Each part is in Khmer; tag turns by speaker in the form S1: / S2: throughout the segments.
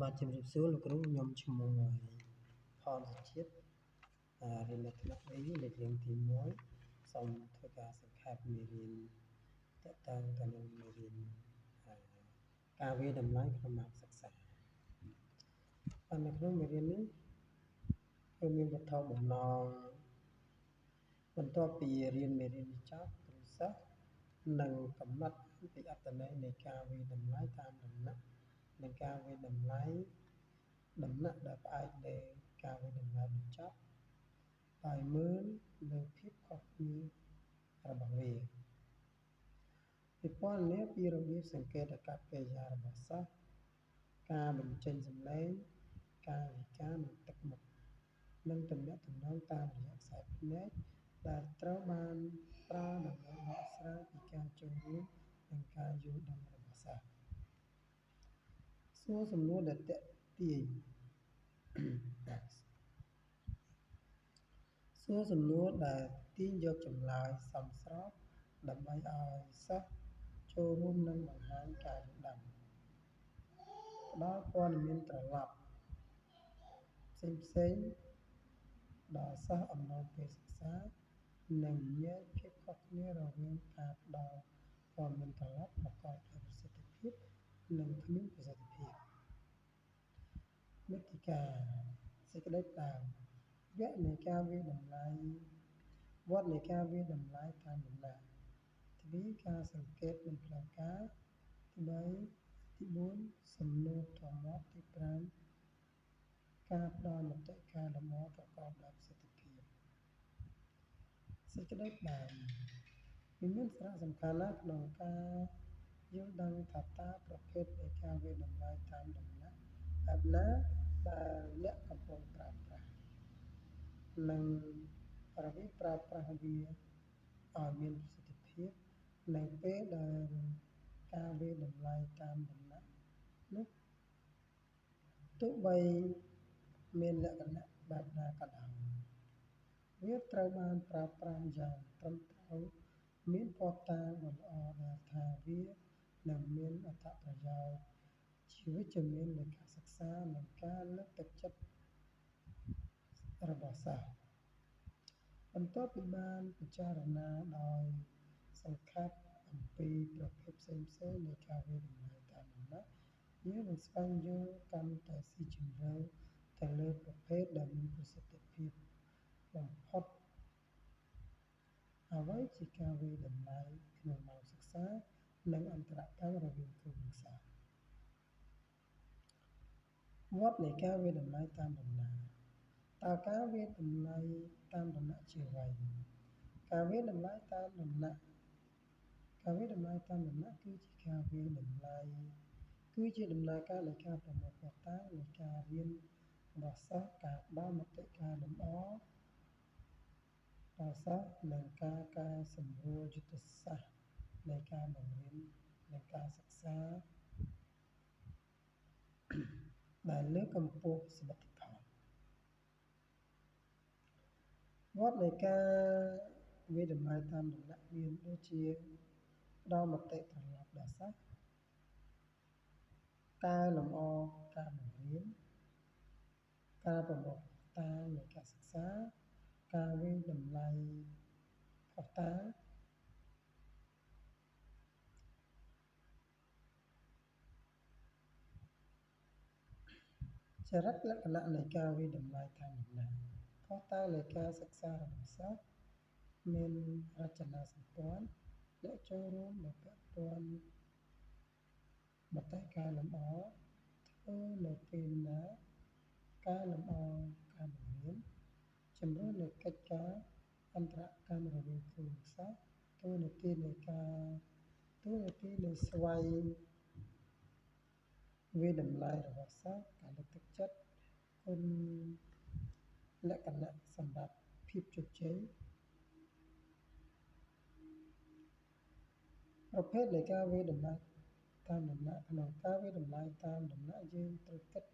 S1: បាទជំរាបសួរលោកគ្រូខ្ញុំឈ្មោះផនសុជាតិរៀននៅថ្នាក់ A លេខរៀងទី1សូមធ្វើការសង្ខេបមេរៀនតកតងទៅនឹងមេរៀនការវាយតម្លៃក្នុងម៉ោងសិក្សាបាទនៅក្នុងមេរៀននេះគឺមានវត្ថុបំណងបន្ទាប់ពីរៀនមេរៀននេះចប់គ្រូសិស្សនឹងកំណត់ពីអត្ថន័យនៃការវាយតម្លៃតាមដំណាក់និងការវាយតម្លៃដំណាក់ដែលផ្អែកលើការវាយតម្លៃបញ្ចប់ដោយមើលលើភាពខុសគ្នារបស់វាពិពណ៌នាពីរបៀបសង្កេតអាកប្បកិរិយារបស់សិស្សការបញ្ចេញសំឡេងកាយវិការនិងទឹកមុខនិងទំនាក់ទំនងតាមរយៈខ្សែភ្នែកដែលត្រូវបានប្រើដើម្បីបកស្រាយពីការចូលរួមនិងការយល់ដឹងរបស់សិស្សសួរសំណួរដែលទាក់ទាញសួរសំណួរដែលទាញយកចម្លើយសមស្របដើម្បីឲ្យសិស្សចូលរួមនិងបង្ហាញការយល់ដឹងផ្ដល់ព័ត៌មានត្រឡប់ផ្សេងៗដល់សិស្សអំឡុងពេលសិក្សានិងញែកភាពខុសគ្នារវាងការផ្ដល់ព័ត៌មានត្រឡប់ប្រកបដោយប្រសិទ្ធភាពនិងគ្មានប្រសិទ្ធភាពមាតិកាសេចក្តីផ្ដើមវគ្គនៃការវាយតម្លៃវត្តនៃការវាយតម្លៃតាមដំណាក់ទ្វីការសង្កេតមិនផ្លូវការទី3ទី4សំណួរតមាត់ទី5ការផ្ដល់មតិកែលម្អប្រកបដោយប្រសិទ្ធភាពសេចក្តីផ្ដើមវាមានសារៈសំខាន់ណាស់ក្នុងការយល់ដឹងថាតើប្រភេទនៃការវាយតម្លៃតាមដំណាក់បែបណាដែលអ្នកកំពុងប្រើប្រាស់និងរបៀបប្រើប្រាស់វាឲ្យមានប្រសិទ្ធភាពនៅពេលដែលការវាយតម្លៃតាមដំណាក់នោះទោះបីមានលក្ខណៈបែបណាក៏ដោយវាត្រូវបានប្រើប្រាស់យ៉ាងត្រឹមត្រូវមានភស្តុតាងដ៏ល្អដែលថាវានឹងមានអត្ថប្រយោជន៍ជាវិជ្ជមានលើការសិក្សានិងការលើកទឹកចិត្តរបស់សិស្សបន្ទាប់ពីបានពិចារណាដោយសង្ខេបអំពីប្រភេទផ្សេងៗនៃការវាយតម្លៃតាមដំណាក់យើងនឹងស្វែងយល់កាន់តែស៊ីជម្រៅទៅលើប្រភេទដែលមានប្រសិទ្ធភាពបំផុតអ្វីជាការវាយតម្លៃក្នុងម៉ោងសិក្សានិងអន្តរកម្មរវាងគ្រូនិងសិស្សវដ្តនៃការវាយតម្លៃតាមដំណាក់តើការវាយតម្លៃតាមដំណាក់ជាអ្វីការវាយតម្លៃតាមដំណាក់គឺជាការវាយតម្លៃគឺជាដំណើរការនៃការប្រមូលភស្តុតាងនៃការរៀនរបស់សិស្សការផ្ដល់មតិកែលម្អដល់សិស្សនិងការកែសម្រួលយុទ្ធសាស្ត្រនៃការបង្រៀននិងការសិក្សាដែលលើកកម្ពស់សមិទ្ធផលវដ្តនៃការវាយតម្លៃតាមដំណាក់មានដូចជាផ្ដល់មតិត្រឡប់ដល់សិស្សកែលម្អការបង្រៀនការប្រមូលភស្តុតាងនៃការសិក្សាការវាយតម្លៃភស្តុតាងចរិតលក្ខណៈនៃការវាយតម្លៃតាមដំណាក់ភស្តុតាងនៃការសិក្សារបស់សិស្សមានរចនាសម្ព័ន្ធអ្នកចូលរួមដែលពាក់ព័ន្ធមតិកែលម្អធ្វើនៅពេលណាកែលម្អការបង្រៀនជំរុញនៃកិច្ចការអន្តរកម្មរវាងគ្រូនិងសិស្សតួនាទីនៃស្វ័យវាយតម្លៃរបស់សិស្សការលើកទឹកចិត្តគុណលក្ខណៈសម្រាប់ភាពជោគជ័យប្រភេទនៃការវាយតម្លៃតាមដំណាក់ក្នុងការវាយតម្លៃតាមដំណាក់យើងត្រូវគិត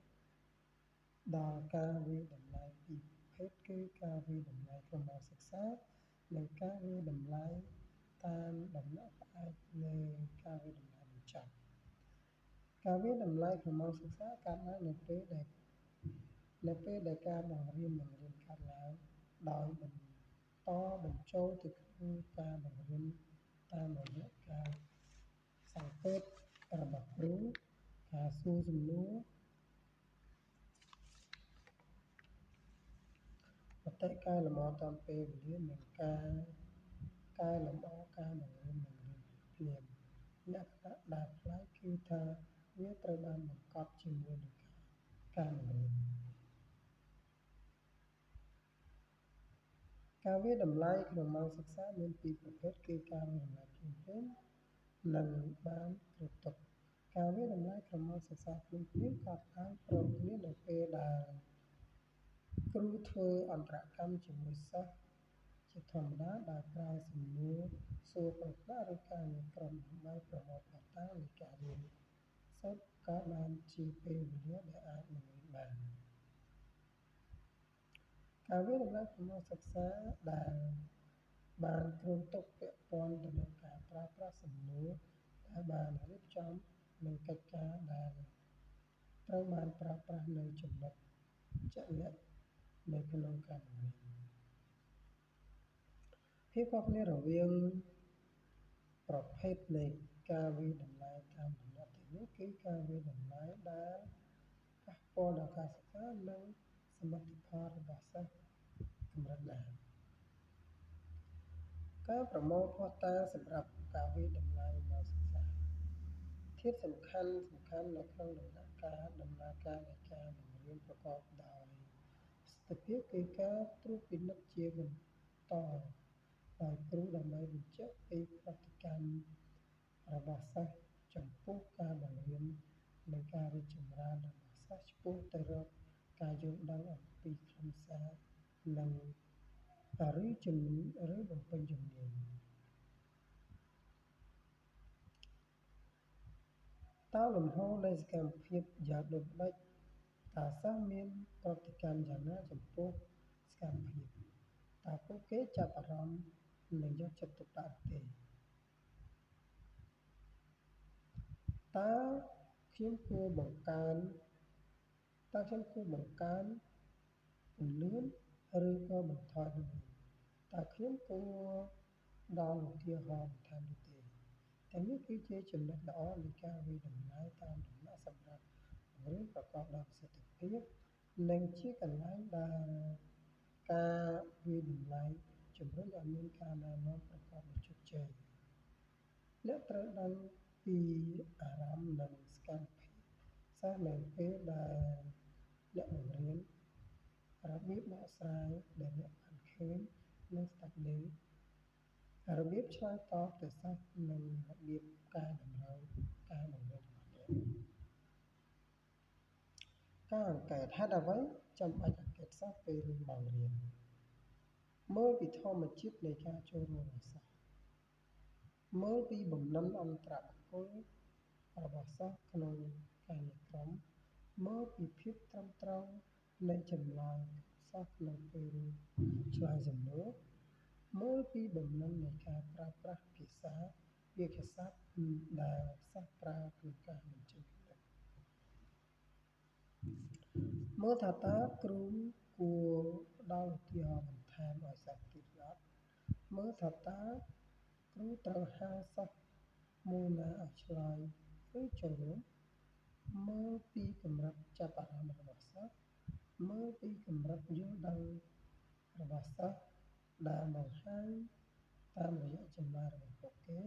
S1: ដល់ការវាយតម្លៃពីរប្រភេទគឺការវាយតម្លៃក្នុងម៉ោងសិក្សានិងការវាយតម្លៃតាមដំណាក់ផ្អែកលើការវាយតម្លៃបញ្ចប់ ការវាយតម្លៃក្នុងម៉ោងសិក្សាកើតឡើងនៅពេលដែលការបង្រៀនបង្រៀនកើតឡើងដោយបញ្ចូលទៅក្នុងការបង្រៀនតាមរយៈការសង្កេតរបស់គ្រូការសួរសំណួរមតិកែលម្អតាមពេលវេលានិងការកែលម្អការបង្រៀនភ្លាមលក្ខណៈដែលប្លែកគឺថាវាត្រូវបានបង្កប់ជាមួយនឹងការបង្រៀនការវាយតម្លៃក្នុងម៉ោងសិក្សាមានពីរប្រភេទគឺការវាយតម្លៃភ្លាមៗនិងបានគ្រោះទុកការវាយតម្លៃក្នុងម៉ោងសិក្សាភ្លាមៗកើតឡើងព្រមគ្នានៅពេលដែលគ្រូធ្វើអន្តរកម្មជាមួយសិស្សជាធម្មតាដោយប្រើសំណួរសួរប្រផ្លាស់ឬការងារក្រុមដើម្បីប្រមូលភស្តុតាងនៃការរៀនសូត្រកើតបានជាពេលវេលាដែលអាចបង្រៀនបានការវាយតម្លៃក្នុងម៉ោងសិក្សាដែលបានគ្រោងទុកពាក់ព័ន្ធទៅនឹងការប្រើប្រាស់សំណួរដែលបានរៀបចំនិងកិច្ចការដែលត្រូវបានប្រើប្រាស់នៅចំណុចជាក់លាក់នៅក្នុងការបង្រៀនភាពខុសគ្នារវាងប្រភេទនៃការវាយតម្លៃតាមដំណាក់ទាំងនេះគឺការវាយតម្លៃដែលប៉ះពាល់ដល់ការសិក្សានិងសមិទ្ធផលរបស់សិស្សកម្រិតណាការប្រមូលភស្តុតាងសម្រាប់ការវាយតម្លៃម៉ោងសិក្សាធាតុសំខាន់នៅក្នុងដំណាក់កាលនៃការបង្រៀនប្រកបដោយស្ថិរភាពគឺការត្រួតពិនិត្យជាបន្តដោយគ្រូដើម្បីបញ្ជាក់ពីប្រតិកម្មរបស់សិស្សចំពោះការបង្រៀននិងការរីកចម្រើនរបស់សិស្សឆ្ពោះទៅរកការយល់ដឹងអំពីខ្លឹមសារនិងឬបំពេញជំនាញតើលំហូរនៃសកម្មភាពយ៉ាងដូចម្តេចតើសិស្សមានប្រតិកម្មយ៉ាងណាចំពោះសកម្មភាពតើពួកគេចាប់អារម្មណ៍និងយកចិត្តទុកដាក់ទេតើខ្ញុំគួរបង្កើនពន្លឿនឬក៏បន្ថយល្បឿនតើខ្ញុំគួរផ្ដល់ឧទាហរណ៍បន្ថែមនោះទេទាំងនេះគឺជាចំណុចល្អនៃការវាយតម្លៃតាមដំណាក់សម្រាប់បង្រៀនប្រកបដោយប្រសិទ្ធភាពនិងជាកន្លែងដែលការវាយតម្លៃជំរុញឲ្យមានការណែនាំប្រកបដោយជោគជ័យអ្នកត្រូវដឹងពីអារម្មណ៍និងសកម្មភាពសិស្សនៅពេលដែលអ្នកបង្រៀនរបៀបបកស្រាយដែលអ្នកបានឃើញនៅស្តាប់ឮរបៀបឆ្លើយតបទៅសិស្សនិងរបៀបកែតម្រូវការបង្រៀនរបស់អ្នកការអង្កេតហេតុអ្វីចាំបាច់អង្កេតសិស្សពេលម៉ោងរៀនមើលពីធម្មជាតិនៃការចូលរួមរបស់សិស្សមើលពីបំណិនអន្តរបុគ្គលរបស់សិស្សក្នុងការងារក្រុមមើលពីភាពត្រឹមត្រូវនៃចម្លើយសិស្សក្នុងពេលឆ្លើយសំណួរមើលពីបំណិននៃការប្រើប្រាស់ភាសាវាក្យសព្ទដែលសិស្សប្រើក្នុងការបញ្ចេញគំនិតមើលថាតើគ្រូគួរផ្ដល់ឧទាហរណ៍បន្ថែមឲ្យសិស្សទៀតឬអត់មើលថាតើគ្រូត្រូវហៅសិស្សមួយណាឲ្យឆ្លើយឬចូលរួមមើលពីកម្រិតចាប់អារម្មណ៍របស់សិស្សមើលពីកម្រិតយល់ដឹងរបស់សិស្សដែលបង្ហាញតាមរយៈចម្លើយរបស់ពួកគេ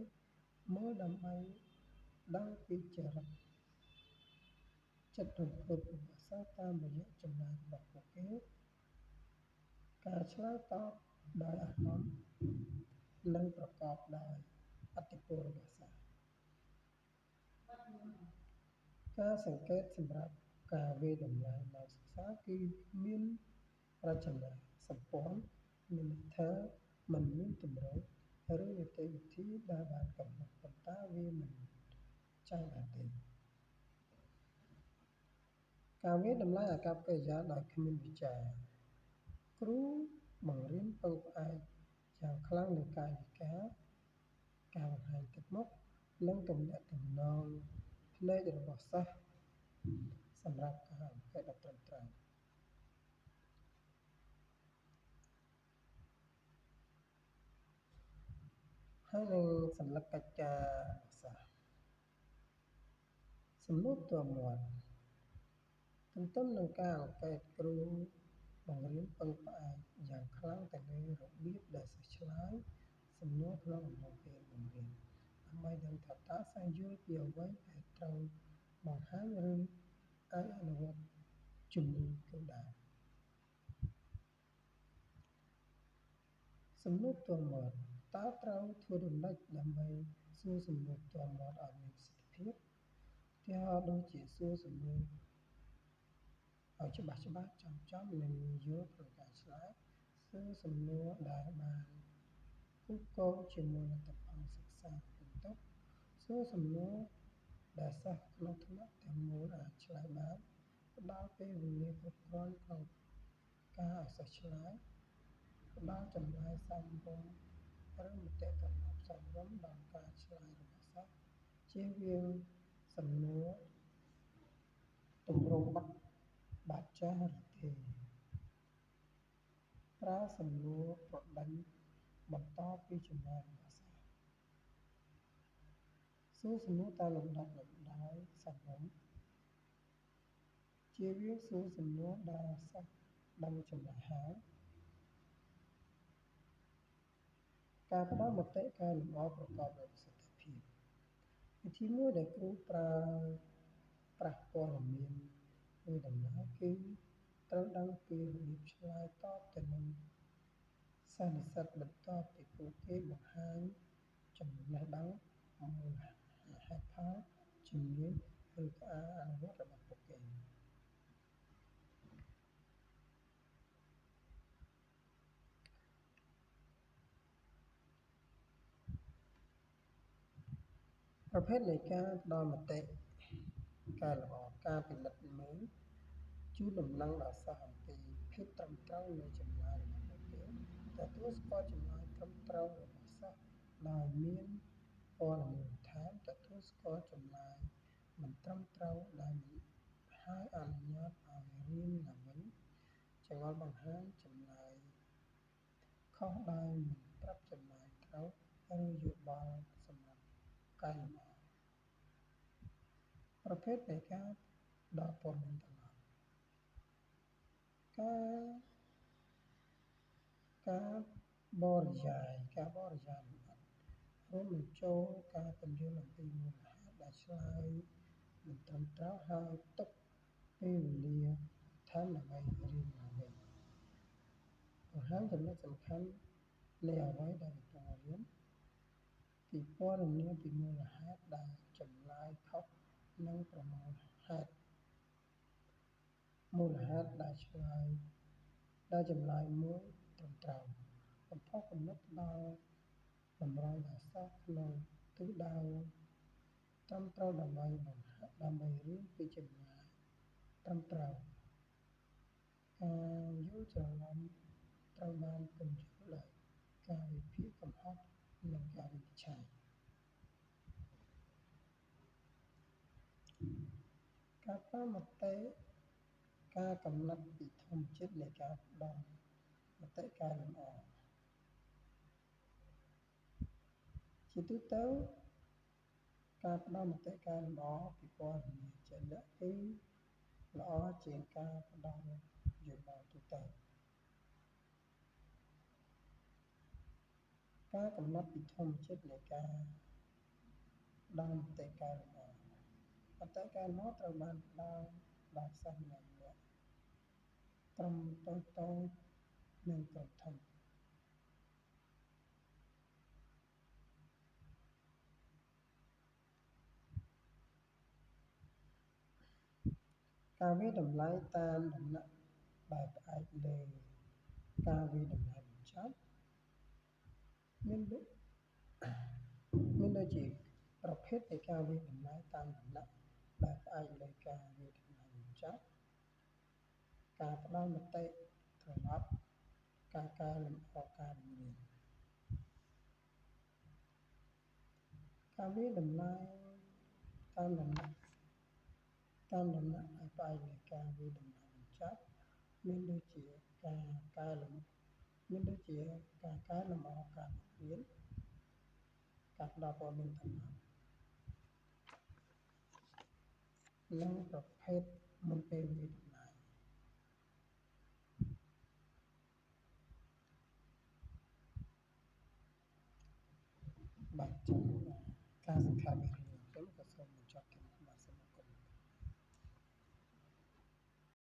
S1: មើលដើម្បីដឹងពីចរិតចិត្តរំភើបរបស់សិស្សតាមរយៈចម្លើយរបស់ពួកគេការឆ្លើយតបដោយអារម្មណ៍និងប្រកបដោយឥទ្ធិពលរបស់សិស្សការសង្កេតសម្រាប់ការវាយតម្លៃម៉ោងសិក្សាគឺមានរចនាសម្ព័ន្ធមានន័យថាมันមានទម្រង់ឬនីតិវិធីដែលបានកំណត់ប៉ុន្តែវាមិនចាំបាច់ទេការវាយតម្លៃអាកប្បកិរិយាដោយគ្មានវិចារគ្រូបង្រៀនពឹងផ្អែកយ៉ាងខ្លាំងលើកាយវិការការបង្ហាញទឹកមុខនិងទំនាក់ទំនង ភ្នែករបស់សិស្សសម្រាប់ការអង្កេតដ៏ត្រឹមត្រូវហើយនឹងសញ្ញាកិច្ចការរបស់សិស្សសំណួរផ្ទាល់មាត់ទន្ទឹមនឹងការអង្កេតគ្រូបង្រៀនពឹងផ្អែកយ៉ាងខ្លាំងទៅលើរបៀបដែលសិស្សឆ្លើយសំណួរក្នុងអំឡុងពេលបង្រៀនដើម្បីដឹងថាតើសិស្សយល់ពីអ្វីដែលត្រូវបង្ហាញឬអាចអនុវត្តជំនាញគោលដៅសំណួរផ្ទាល់មាត់តើត្រូវធ្វើដូចម្តេចដើម្បីសួរសំណួរផ្ទាល់មាត់ឲ្យមានប្រសិទ្ធភាពឧទាហរណ៍ដូចជាសួរសំណួរឲ្យច្បាស់ចំនិងយល់ក្នុងការឆ្លើយសួរសំណួរដែលបានគូកគងជាមួយលទ្ធផលសិក្សាបន្ទាប់សួរសំណួរដែលសិស្សក្នុងថ្នាក់ទាំងមូលអាចឆ្លើយបានផ្ដល់ពេលវេលាគ្រប់គ្រាន់ក្នុងការឲ្យសិស្សឆ្លើយផ្ដល់ចម្លើយសមរម្យឬមតិកន្លប់សមរម្យដល់ការឆ្លើយរបស់សិស្សជៀសវាងសំណួរទម្រង់បាត់ចាស់ឬទេប្រើសំណួរប្រដេញបន្តពីចម្លើយរបស់សិស្សសួរសំណួរតាមលំដាប់លំដោយសមរម្យជៀសវាងសួរសំណួរដែលសិស្សដឹងចម្លើយហើយការផ្ដល់មតិកែលម្អប្រកបដោយប្រសិទ្ធភាពវិធីមួយដែលគ្រូប្រើប្រាស់ព័ត៌មានមួយដំណើរគឺត្រូវដឹងពីរបៀបឆ្លើយតបទៅនឹងសិស្សនិស្សិតបន្ទាប់ពីពួកគេបង្ហាញចំណេះដឹងមូលហេតុផលជំនាញឬការអនុវត្តរបស់ពួកគេប្រភេទនៃការផ្ដល់មតិកែលម្អការពិនិត្យមើលជូនដំណឹងដល់សិស្សអំពីភាពត្រឹមត្រូវនៃចម្លើយរបស់ពួកគេទទួលស្គាល់ចម្លើយត្រឹមត្រូវរបស់សិស្សដោយមានព័ត៌មានបន្ថែមទទួលស្គាល់ចម្លើយមិនត្រឹមត្រូវដែលមិនហើយអនុញ្ញាតឲ្យរៀនឡើងវិញចងល់បង្ហាញចម្លើយខុសដោយមិនប្រាប់ចម្លើយត្រូវឬយោបល់សម្រាប់កែលម្អប្រភេទនៃការផ្ដល់ព័ត៌មានត្រឡប់ការបរិយាយលម្អិតរួមបញ្ចូលការពន្យល់អំពីមូលហេតុដែលឆ្លើយមិនត្រឹមត្រូវហើយទុកពេលវេលាបន្ថែមដើម្បីរៀនឡើងវិញបង្ហាញចំណុចសំខាន់នៃអ្វីដែលកំពុងរៀនពីព័ត៌មានពីមូលហេតុដែលចម្លើយខុសនិងប្រមូលហេតុមូលហេតុដែលចម្លើយមួយត្រឹមត្រូវបំផុសគំនិតផ្ដល់តម្រូវដល់សិស្សក្នុងទិសដៅត្រឹមត្រូវដើម្បីរៀនពីចម្លើយត្រឹមត្រូវការយល់ច្រឡំត្រូវបានពន្យល់ដោយការវិភាគកំហុសនិងការវិនិច្ឆ័យការផ្ដល់មតិការកំណត់ពីធម្មជាតិនៃការផ្ដល់មតិកែលម្អជាទូទៅការផ្ដល់មតិកែលម្អពីព័ត៌មានជាក់លាក់គឺល្អជាងការផ្ដល់យោបល់ទូទៅការកំណត់ពីធម្មជាតិនៃការផ្ដល់មតិកែលម្អមតិកែលម្អត្រូវបានផ្ដល់ដល់សិស្សម្នាក់ៗក្រុមតូចៗនិងក្រុមធំការវាយតម្លៃតាមដំណាក់ដែលផ្អែកលើការវាយតម្លៃបញ្ចប់មានដូចជាប្រភេទនៃការវាយតម្លៃតាមដំណាក់ដែលផ្អែកលើការវាយតម្លៃបញ្ចប់ការផ្ដល់មតិត្រឡប់ការកែលម្អការបង្រៀនការវាយតម្លៃតាមដំណាក់ តាមដំណាក់ឲ្យផ្អែកលើការវាយតម្លៃបញ្ចប់មានដូចជាការកែលម្អមានដូចជាការកែលម្អការបង្រៀនការផ្តល់ព័ត៌មានតំណនិងប្រភេទមុនពេលវាយតម្លៃបាទចឹងការសង្ខេប